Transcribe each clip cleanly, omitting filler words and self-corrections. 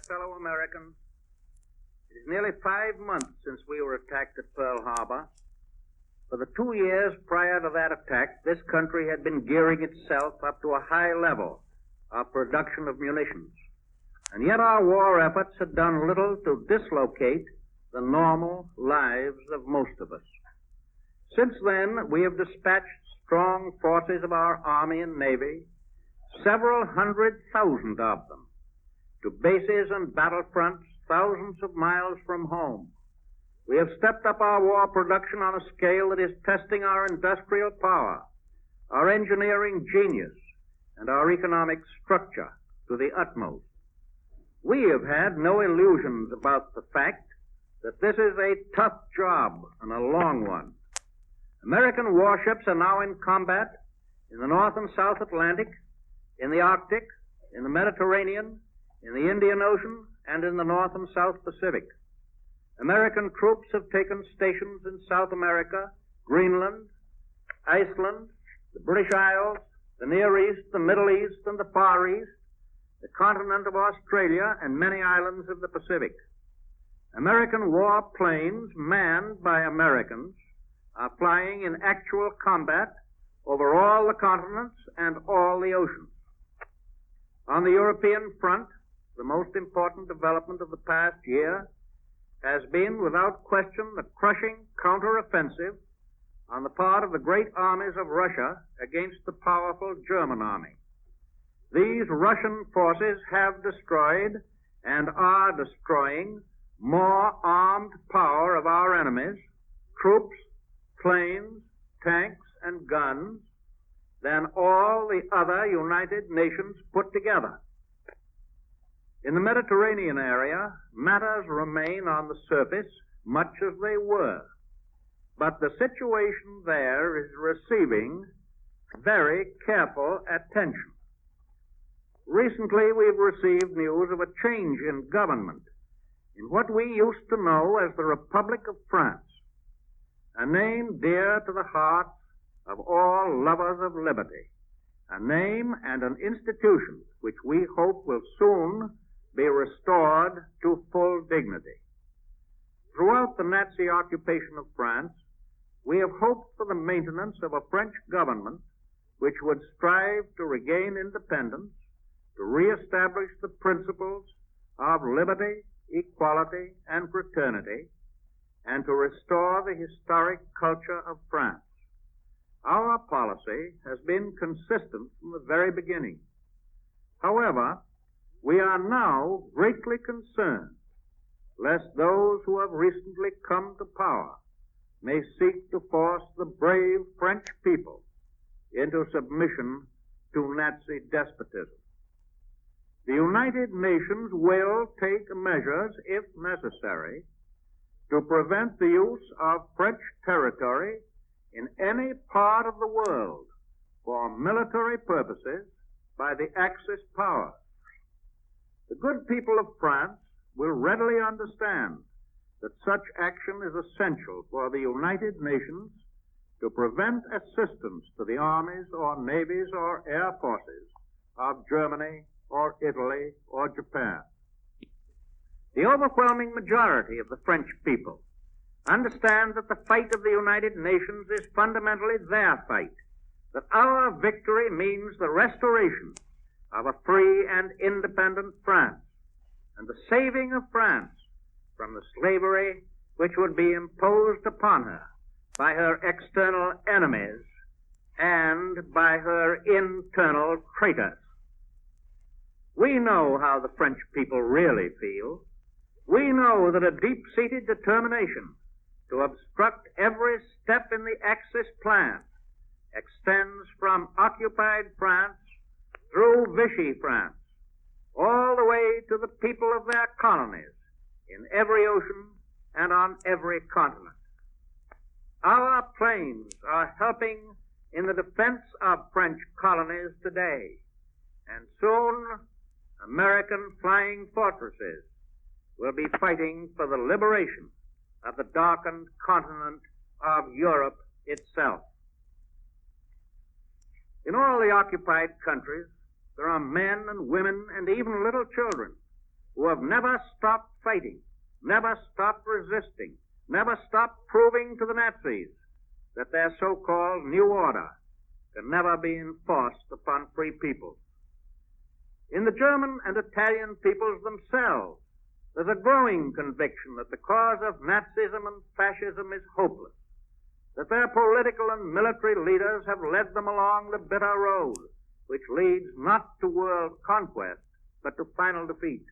fellow Americans, it is nearly 5 months since we were attacked at Pearl Harbor. For the 2 years prior to that attack, this country had been gearing itself up to a high level of production of munitions. And yet our war efforts had done little to dislocate the normal lives of most of us. Since then, we have dispatched strong forces of our Army and Navy, several 100,000 of them, to bases and battlefronts thousands of miles from home. We have stepped up our war production on a scale that is testing our industrial power, our engineering genius, and our economic structure to the utmost. We have had no illusions about the fact that this is a tough job and a long one. American warships are now in combat in the North and South Atlantic, in the Arctic, in the Mediterranean, in the Indian Ocean, and in the North and South Pacific. American troops have taken stations in South America, Greenland, Iceland, the British Isles, the Near East, the Middle East, and the Far East, the continent of Australia, and many islands of the Pacific. American war planes manned by Americans are flying in actual combat over all the continents and all the oceans. On the European front, the most important development of the past year has been, without question, the crushing counteroffensive on the part of the great armies of Russia against the powerful German army. These Russian forces have destroyed and are destroying more armed power of our enemies, troops, planes, tanks, and guns, than all the other United Nations put together. In the Mediterranean area, matters remain on the surface much as they were, but the situation there is receiving very careful attention. Recently, we've received news of a change in government in what we used to know as the Republic of France, a name dear to the hearts of all lovers of liberty, a name and an institution which we hope will soon be restored to full dignity. Throughout the Nazi occupation of France, we have hoped for the maintenance of a French government which would strive to regain independence, to reestablish the principles of liberty, equality, and fraternity, and to restore the historic culture of France. Our policy has been consistent from the very beginning. However, we are now greatly concerned lest those who have recently come to power may seek to force the brave French people into submission to Nazi despotism. The United Nations will take measures, if necessary, to prevent the use of French territory in any part of the world for military purposes by the Axis powers. The good people of France will readily understand that such action is essential for the United Nations to prevent assistance to the armies or navies or air forces of Germany or Italy or Japan. The overwhelming majority of the French people understand that the fight of the United Nations is fundamentally their fight, that our victory means the restoration of a free and independent France, and the saving of France from the slavery which would be imposed upon her by her external enemies and by her internal traitors. We know how the French people really feel. We know that a deep-seated determination to obstruct every step in the Axis plan extends from occupied France through Vichy France, all the way to the people of their colonies in every ocean and on every continent. Our planes are helping in the defense of French colonies today, and soon American flying fortresses will be fighting for the liberation of the darkened continent of Europe itself. In all the occupied countries, there are men and women and even little children who have never stopped fighting, never stopped resisting, never stopped proving to the Nazis that their so-called new order can never be enforced upon free peoples. In the German and Italian peoples themselves, there's a growing conviction that the cause of Nazism and fascism is hopeless, that their political and military leaders have led them along the bitter road, which leads not to world conquest, but to final defeat.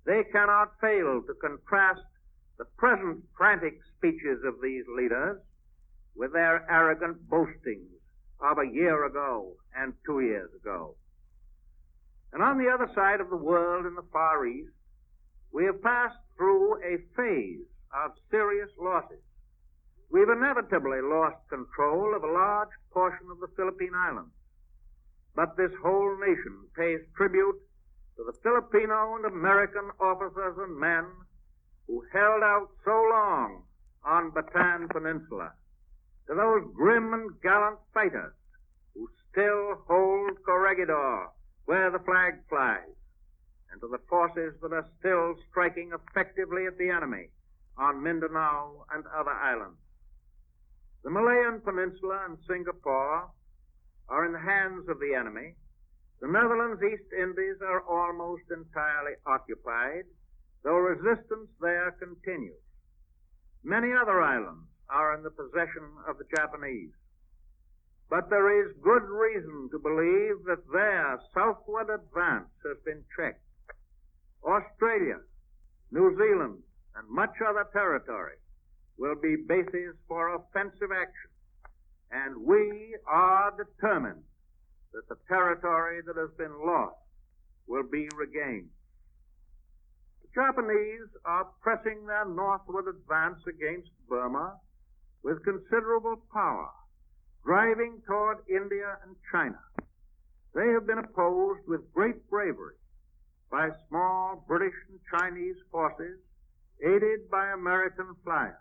They cannot fail to contrast the present frantic speeches of these leaders with their arrogant boastings of a year ago and 2 years ago. And on the other side of the world in the Far East, we have passed through a phase of serious losses. We've inevitably lost control of a large portion of the Philippine Islands. But this whole nation pays tribute to the Filipino and American officers and men who held out so long on Bataan Peninsula, to those grim and gallant fighters who still hold Corregidor where the flag flies, and to the forces that are still striking effectively at the enemy on Mindanao and other islands. The Malayan Peninsula and Singapore are in the hands of the enemy. The Netherlands, East Indies are almost entirely occupied, though resistance there continues. Many other islands are in the possession of the Japanese. But there is good reason to believe that their southward advance has been checked. Australia, New Zealand, and much other territory will be bases for offensive action, and we are determined that the territory that has been lost will be regained. The Japanese are pressing their northward advance against Burma with considerable power, driving toward India and China. They have been opposed with great bravery by small British and Chinese forces aided by American flyers.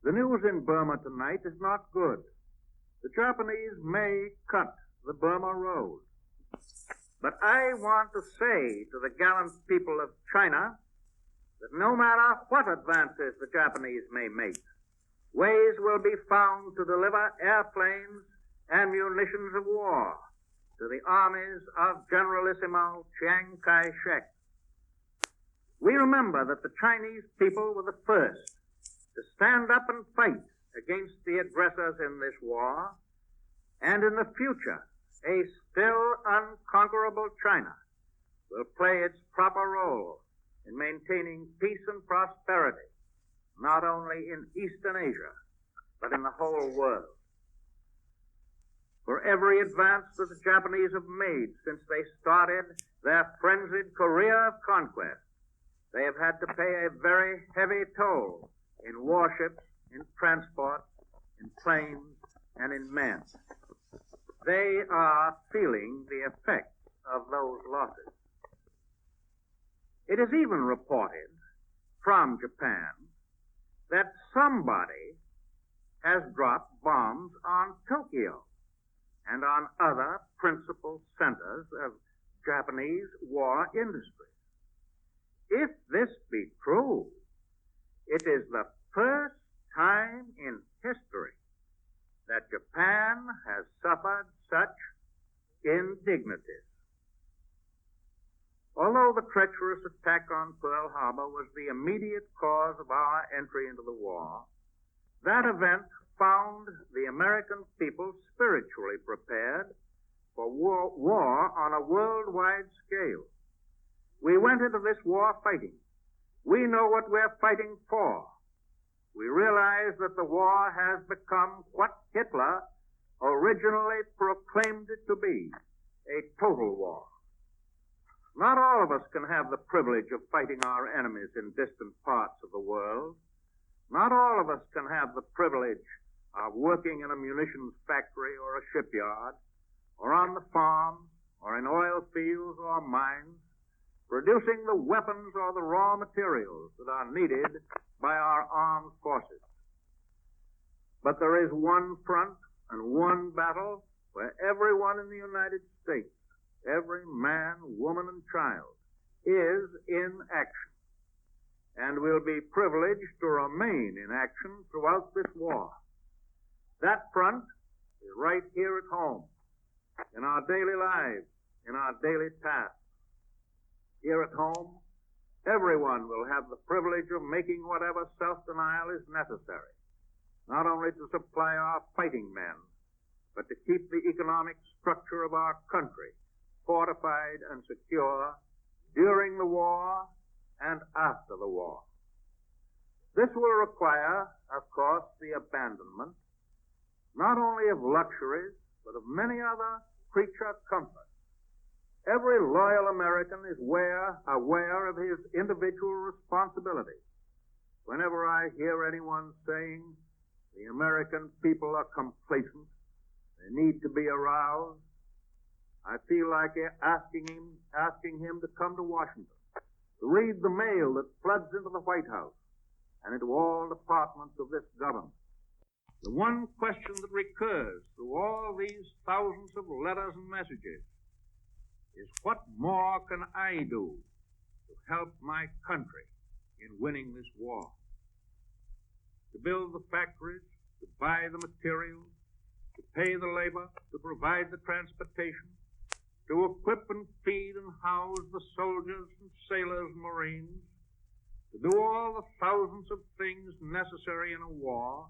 The news in Burma tonight is not good. The Japanese may cut the Burma road. But I want to say to the gallant people of China that no matter what advances the Japanese may make, ways will be found to deliver airplanes and munitions of war to the armies of Generalissimo Chiang Kai-shek. We remember that the Chinese people were the first to stand up and fight against the aggressors in this war, and in the future, a still unconquerable China will play its proper role in maintaining peace and prosperity, not only in Eastern Asia, but in the whole world. For every advance that the Japanese have made since they started their frenzied career of conquest, they have had to pay a very heavy toll in warships, in transport, in planes, and in men. They are feeling the effects of those losses. It is even reported from Japan that somebody has dropped bombs on Tokyo and on other principal centers of Japanese war industry. If this be true, it is the first time in history that Japan has suffered such indignities. Although the treacherous attack on Pearl Harbor was the immediate cause of our entry into the war, that event found the American people spiritually prepared for war on a worldwide scale. We went into this war fighting. We know what we're fighting for. We realize that the war has become what Hitler originally proclaimed it to be, a total war. Not all of us can have the privilege of fighting our enemies in distant parts of the world. Not all of us can have the privilege of working in a munitions factory or a shipyard, or on the farm, or in oil fields or mines, producing the weapons or the raw materials that are needed by our armed forces. But there is one front and one battle where everyone in the United States, every man, woman, and child, is in action, and will be privileged to remain in action throughout this war. That front is right here at home, in our daily lives, in our daily tasks. Here at home, everyone will have the privilege of making whatever self-denial is necessary, not only to supply our fighting men, but to keep the economic structure of our country fortified and secure during the war and after the war. This will require, of course, the abandonment not only of luxuries, but of many other creature comforts. Every loyal American is aware of his individual responsibility. Whenever I hear anyone saying the American people are complacent, they need to be aroused, I feel like asking him to come to Washington, to read the mail that floods into the White House and into all departments of this government. The one question that recurs through all these thousands of letters and messages is, what more can I do to help my country in winning this war? To build the factories, to buy the materials, to pay the labor, to provide the transportation, to equip and feed and house the soldiers and sailors and marines, to do all the thousands of things necessary in a war,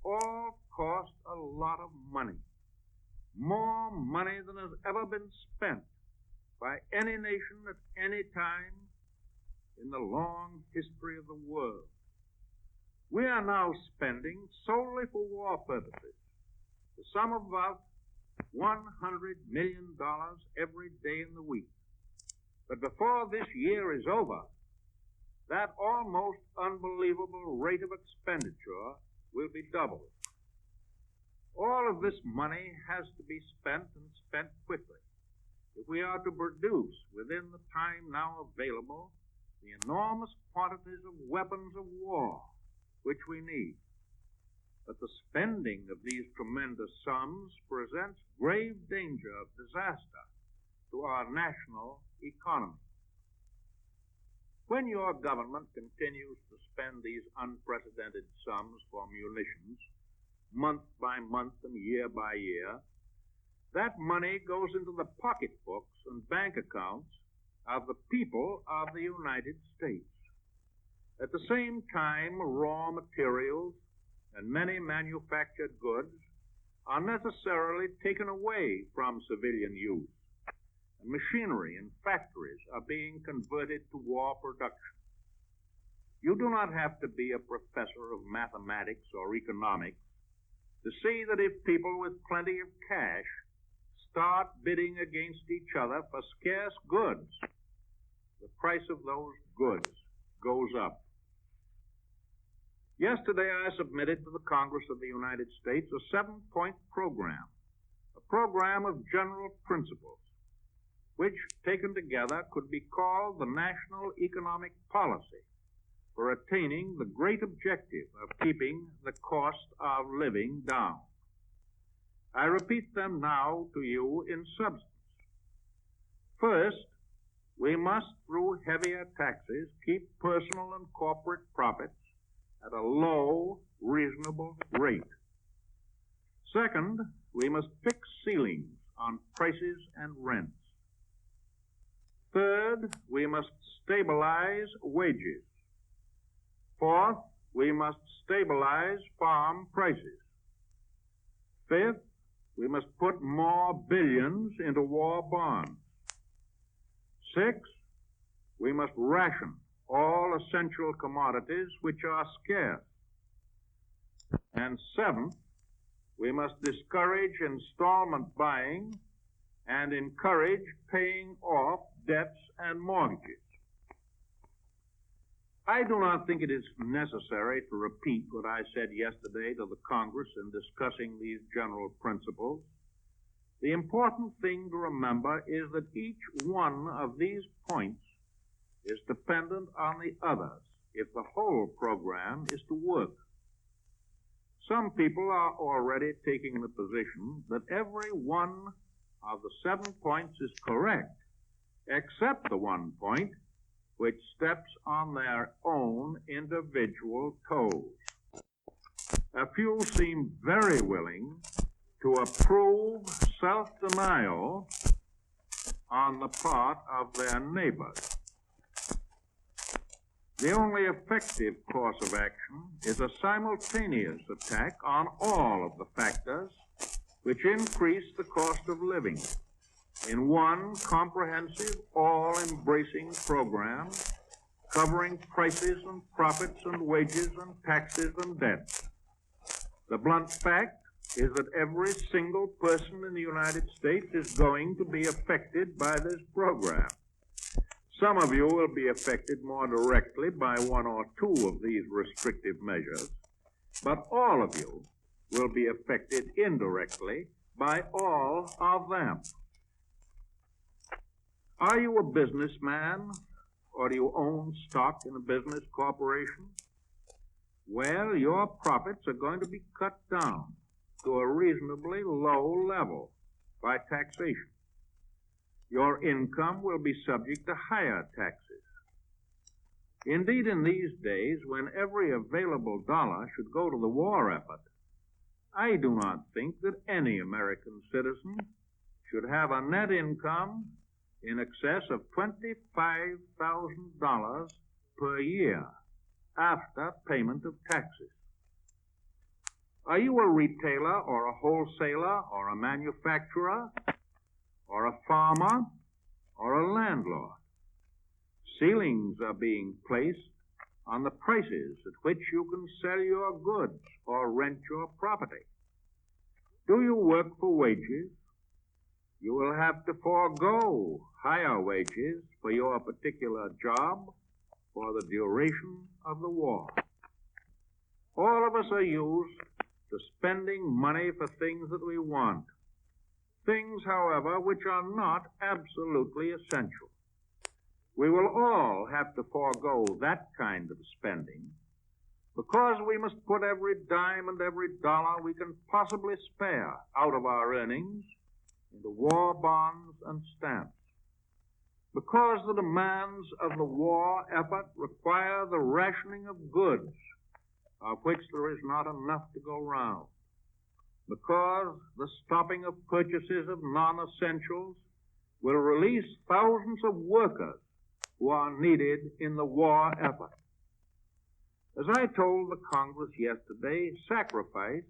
all cost a lot of money. More money than has ever been spent by any nation at any time in the long history of the world. We are now spending solely for war purposes the sum of about $100 million every day in the week. But before this year is over, that almost unbelievable rate of expenditure will be doubled. All of this money has to be spent, and spent quickly, if we are to produce within the time now available the enormous quantities of weapons of war which we need. But the spending of these tremendous sums presents grave danger of disaster to our national economy. When your government continues to spend these unprecedented sums for munitions, month by month and year by year, that money goes into the pocketbooks and bank accounts of the people of the United States. At the same time, raw materials and many manufactured goods are necessarily taken away from civilian use, and machinery and factories are being converted to war production. You do not have to be a professor of mathematics or economics to see that if people with plenty of cash start bidding against each other for scarce goods, the price of those goods goes up. Yesterday, I submitted to the Congress of the United States a 7-point program, a program of general principles, which, taken together, could be called the national economic policy for attaining the great objective of keeping the cost of living down. I repeat them now to you in substance. First, we must, through heavier taxes, keep personal and corporate profits at a low, reasonable rate. Second, we must fix ceilings on prices and rents. Third, we must stabilize wages. Fourth, we must stabilize farm prices. Fifth, we must put more billions into war bonds. Sixth, we must ration all essential commodities which are scarce. And seventh, we must discourage installment buying and encourage paying off debts and mortgages. I do not think it is necessary to repeat what I said yesterday to the Congress in discussing these general principles. The important thing to remember is that each one of these points is dependent on the others if the whole program is to work. Some people are already taking the position that every one of the 7 points is correct except the one point which steps on their own individual toes. A few seem very willing to approve self-denial on the part of their neighbors. The only effective course of action is a simultaneous attack on all of the factors which increase the cost of living in one comprehensive, all-embracing program covering prices and profits and wages and taxes and debts. The blunt fact is that every single person in the United States is going to be affected by this program. Some of you will be affected more directly by one or two of these restrictive measures, but all of you will be affected indirectly by all of them. Are you a businessman, or do you own stock in a business corporation? Well, your profits are going to be cut down to a reasonably low level by taxation. Your income will be subject to higher taxes. Indeed, in these days, when every available dollar should go to the war effort, I do not think that any American citizen should have a net income in excess of $25,000 per year after payment of taxes. Are you a retailer or a wholesaler or a manufacturer or a farmer or a landlord? Ceilings are being placed on the prices at which you can sell your goods or rent your property. Do you work for wages? You will have to forego higher wages for your particular job for the duration of the war. All of us are used to spending money for things that we want. Things, however, which are not absolutely essential. We will all have to forego that kind of spending because we must put every dime and every dollar we can possibly spare out of our earnings into war bonds and stamps. Because the demands of the war effort require the rationing of goods, of which there is not enough to go round. Because the stopping of purchases of non-essentials will release thousands of workers who are needed in the war effort. As I told the Congress yesterday, sacrifice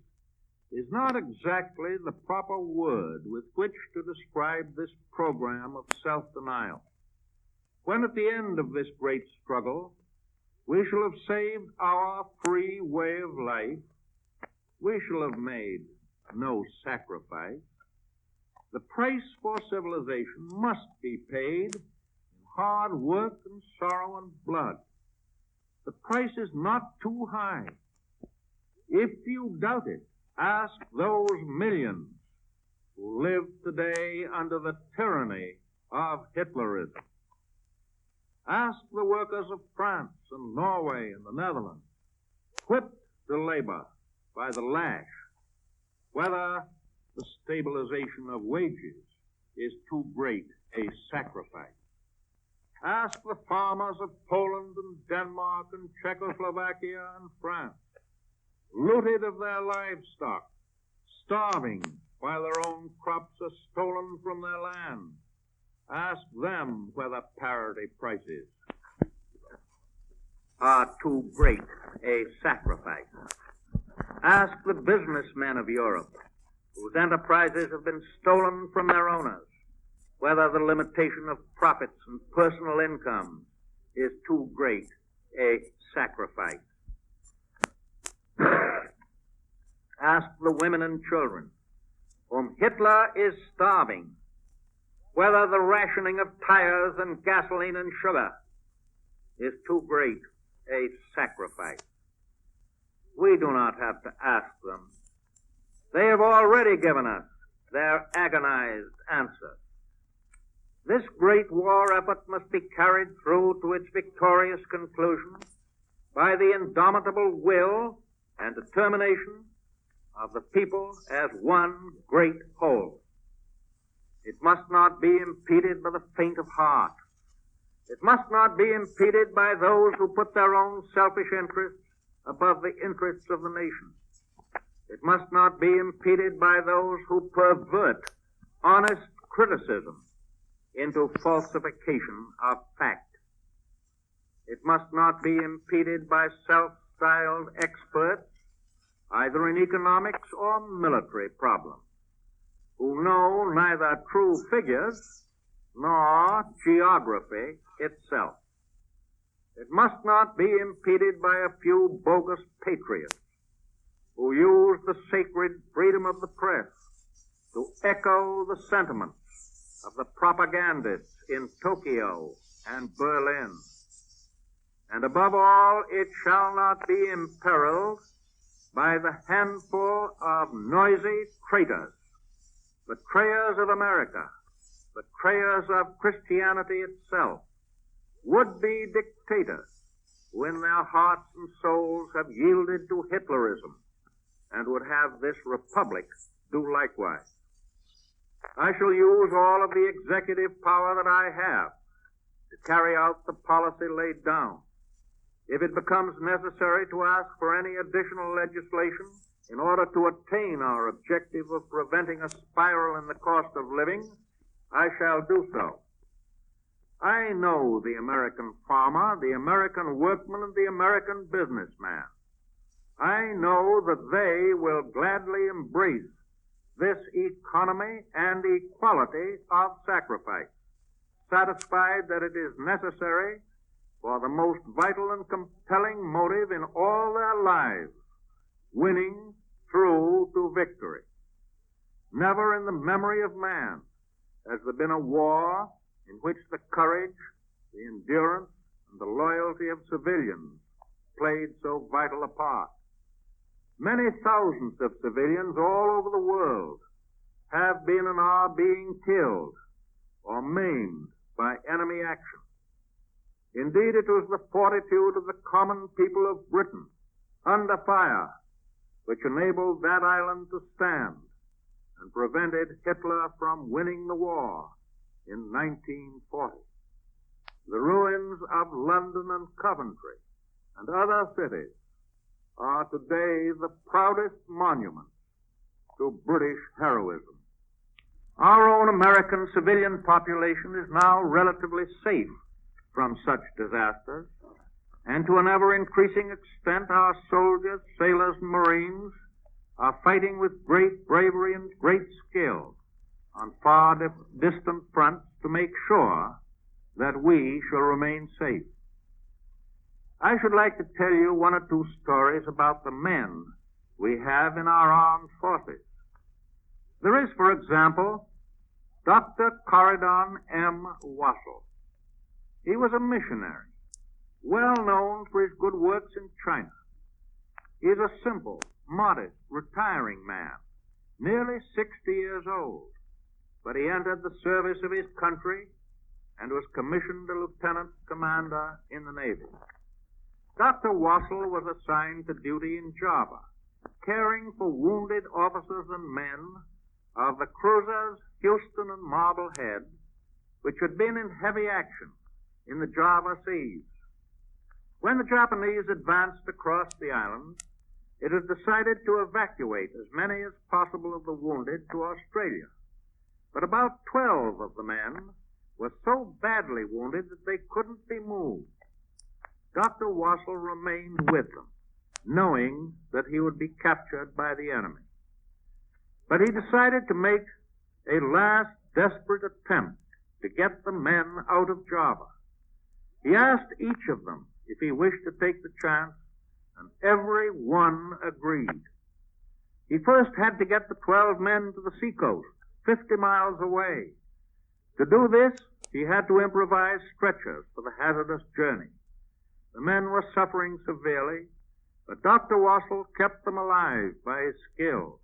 is not exactly the proper word with which to describe this program of self-denial. When at the end of this great struggle, we shall have saved our free way of life, we shall have made no sacrifice. The price for civilization must be paid in hard work and sorrow and blood. The price is not too high. If you doubt it, ask those millions who live today under the tyranny of Hitlerism. Ask the workers of France and Norway and the Netherlands, whipped to labor by the lash, whether the stabilization of wages is too great a sacrifice. Ask the farmers of Poland and Denmark and Czechoslovakia and France, looted of their livestock, starving while their own crops are stolen from their land. Ask them whether parity prices are too great a sacrifice. Ask the businessmen of Europe, whose enterprises have been stolen from their owners, whether the limitation of profits and personal income is too great a sacrifice. Ask the women and children whom Hitler is starving, whether the rationing of tires and gasoline and sugar is too great a sacrifice. We do not have to ask them. They have already given us their agonized answer. This great war effort must be carried through to its victorious conclusion by the indomitable will and determination of the people as one great whole. It must not be impeded by the faint of heart. It must not be impeded by those who put their own selfish interests above the interests of the nation. It must not be impeded by those who pervert honest criticism into falsification of fact. It must not be impeded by self-styled experts, either in economics or military problems, who know neither true figures nor geography itself. It must not be impeded by a few bogus patriots who use the sacred freedom of the press to echo the sentiments of the propagandists in Tokyo and Berlin. And above all, it shall not be imperiled by the handful of noisy traitors, betrayers of America, betrayers of Christianity itself, would-be dictators who in their hearts and souls have yielded to Hitlerism and would have this republic do likewise. I shall use all of the executive power that I have to carry out the policy laid down. If it becomes necessary to ask for any additional legislation in order to attain our objective of preventing a spiral in the cost of living, I shall do so. I know the American farmer, the American workman, and the American businessman. I know that they will gladly embrace this economy and equality of sacrifice, satisfied that it is necessary for the most vital and compelling motive in all their lives, winning through to victory. Never in the memory of man has there been a war in which the courage, the endurance, and the loyalty of civilians played so vital a part. Many thousands of civilians all over the world have been and are being killed or maimed by enemy action. Indeed, it was the fortitude of the common people of Britain under fire which enabled that island to stand and prevented Hitler from winning the war in 1940. The ruins of London and Coventry and other cities are today the proudest monuments to British heroism. Our own American civilian population is now relatively safe from such disasters, and to an ever-increasing extent our soldiers, sailors, and Marines are fighting with great bravery and great skill on far distant fronts to make sure that we shall remain safe. I should like to tell you one or two stories about the men we have in our armed forces. There is, for example, Dr. Corridon M. Wassell. He was a missionary, well known for his good works in China. He is a simple, modest, retiring man, nearly 60 years old, but he entered the service of his country and was commissioned a lieutenant commander in the Navy. Dr. Wassell was assigned to duty in Java, caring for wounded officers and men of the cruisers Houston and Marblehead, which had been in heavy action in the Java Seas. When the Japanese advanced across the island, it was decided to evacuate as many as possible of the wounded to Australia. But about 12 of the men were so badly wounded that they couldn't be moved. Dr. Wassell remained with them, knowing that he would be captured by the enemy. But he decided to make a last desperate attempt to get the men out of Java. He asked each of them if he wished to take the chance, and every one agreed. He first had to get the 12 men to the seacoast, 50 miles away. To do this, he had to improvise stretchers for the hazardous journey. The men were suffering severely, but Dr. Wassell kept them alive by his skill,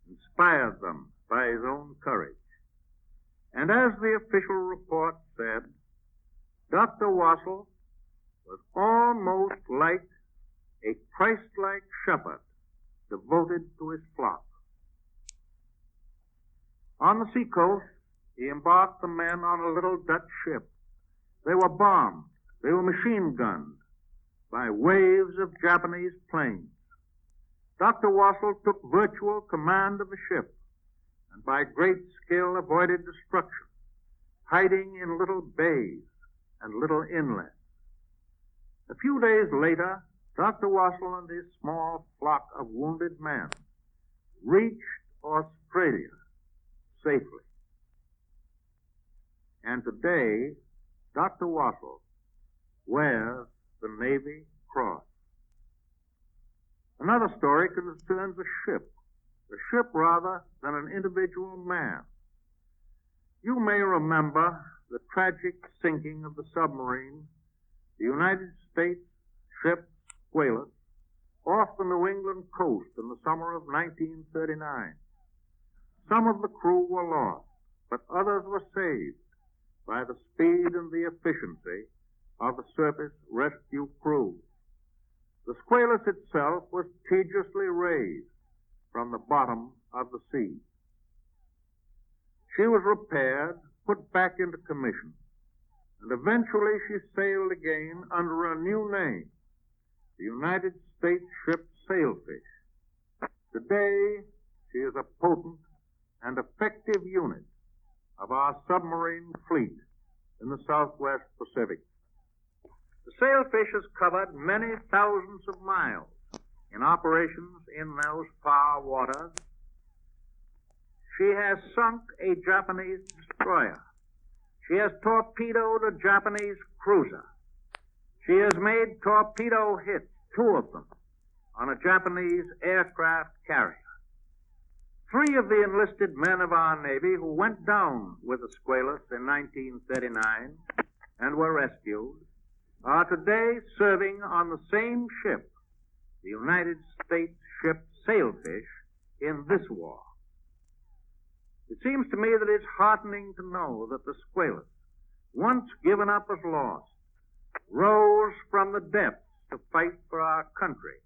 inspired them by his own courage. And as the official report said, Dr. Wassell was almost like a Christ-like shepherd devoted to his flock. On the seacoast, he embarked the men on a little Dutch ship. They were bombed. They were machine gunned by waves of Japanese planes. Dr. Wassell took virtual command of the ship and by great skill avoided destruction, hiding in little bays and little inlets. A few days later, Dr. Wassell and his small flock of wounded men reached Australia safely. And today, Dr. Wassell wears the Navy Cross. Another story concerns a ship rather than an individual man. You may remember the tragic sinking of the submarine, the United States ship Squalus, off the New England coast in the summer of 1939. Some of the crew were lost, but others were saved by the speed and the efficiency of the surface rescue crews. The Squalus itself was tediously raised from the bottom of the sea. She was repaired, put back into commission, and eventually she sailed again under a new name, the United States ship Sailfish. Today, she is a potent and effective unit of our submarine fleet in the Southwest Pacific. The Sailfish has covered many thousands of miles in operations in those far waters. She has sunk a Japanese destroyer. She has torpedoed a Japanese cruiser. She has made torpedo hits, 2 of them, on a Japanese aircraft carrier. 3 of the enlisted men of our Navy who went down with the Squalus in 1939 and were rescued are today serving on the same ship, the United States ship Sailfish, in this war. It seems to me that it's heartening to know that the Squalus, once given up as lost, rose from the depths to fight for our country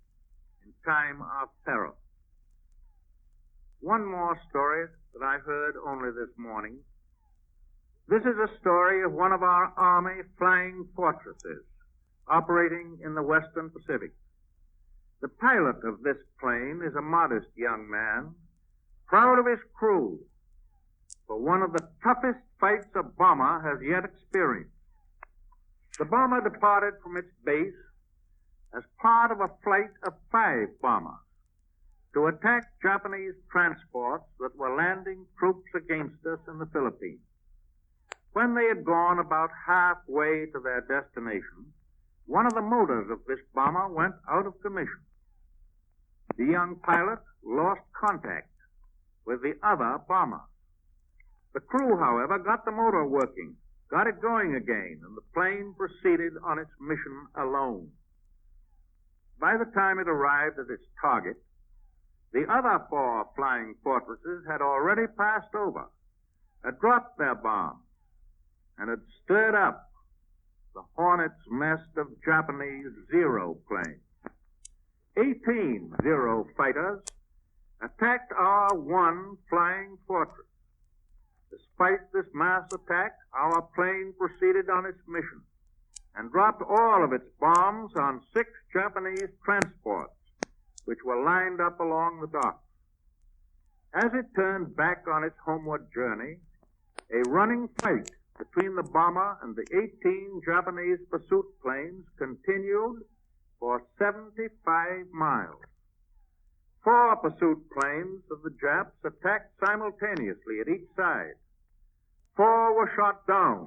in time of peril. One more story that I heard only this morning. This is a story of one of our Army flying fortresses operating in the Western Pacific. The pilot of this plane is a modest young man, proud of his crew, for one of the toughest fights a bomber has yet experienced. The bomber departed from its base as part of a flight of 5 bombers to attack Japanese transports that were landing troops against us in the Philippines. When they had gone about halfway to their destination, one of the motors of this bomber went out of commission. The young pilot lost contact with the other bomber. The crew, however, got the motor working, got it going again, and the plane proceeded on its mission alone. By the time it arrived at its target, the other 4 flying fortresses had already passed over, had dropped their bombs, and had stirred up the hornet's nest of Japanese Zero planes. 18 Zero fighters attacked our 1 flying fortress. Despite this mass attack, our plane proceeded on its mission and dropped all of its bombs on 6 Japanese transports, which were lined up along the docks. As it turned back on its homeward journey, a running fight between the bomber and the 18 Japanese pursuit planes continued for 75 miles. 4 pursuit planes of the Japs attacked simultaneously at each side. 4 were shot down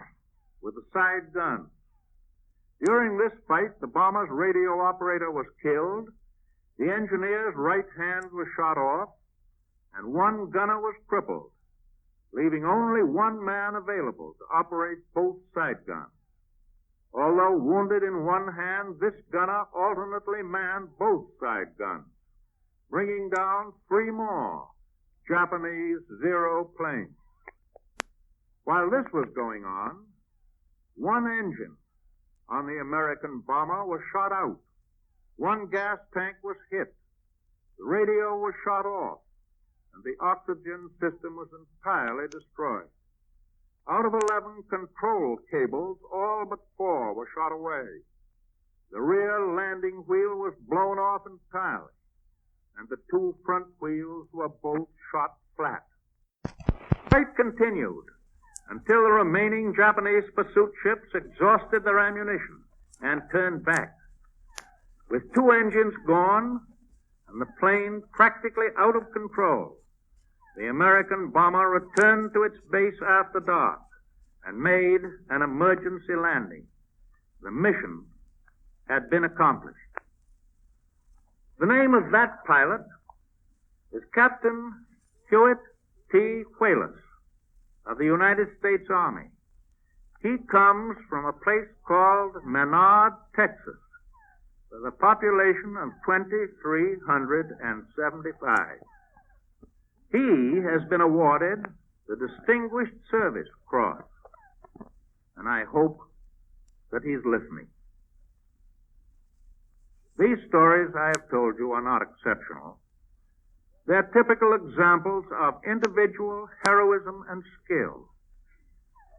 with the side guns. During this fight, the bomber's radio operator was killed, the engineer's right hand was shot off, and 1 gunner was crippled, leaving only 1 man available to operate both side guns. Although wounded in 1 hand, this gunner alternately manned both side guns, bringing down 3 more Japanese Zero planes. While this was going on, 1 engine on the American bomber was shot out. 1 gas tank was hit. The radio was shot off, and the oxygen system was entirely destroyed. Out of 11 control cables, all but 4 were shot away. The rear landing wheel was blown off entirely, and the 2 front wheels were both shot flat. The fight continued until the remaining Japanese pursuit ships exhausted their ammunition and turned back. With 2 engines gone and the plane practically out of control, the American bomber returned to its base after dark and made an emergency landing. The mission had been accomplished. The name of that pilot is Captain Hewitt T. Whalus of the United States Army. He comes from a place called Menard, Texas, with a population of 2,375. He has been awarded the Distinguished Service Cross, and I hope that he's listening. These stories I have told you are not exceptional. They're typical examples of individual heroism and skill.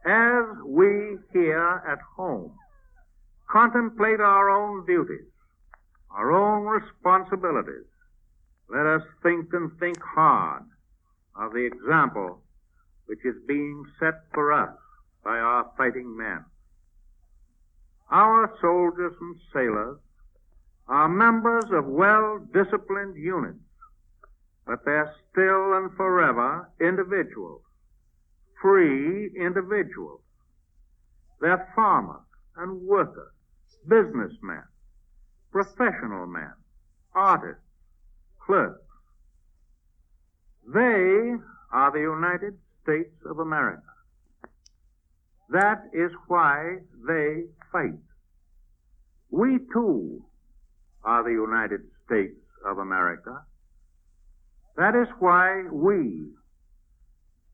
As we here at home contemplate our own duties, our own responsibilities, let us think and think hard of the example which is being set for us by our fighting men. Our soldiers and sailors are members of well-disciplined units, but they're still and forever individuals, free individuals. They're farmers and workers, businessmen, professional men, artists, clerks. They are the United States of America. That is why they fight. We, too, are the United States of America. That is why we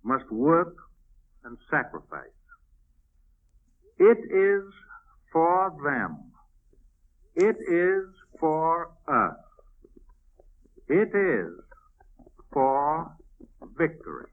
must work and sacrifice. It is for them. It is for us. It is for victory.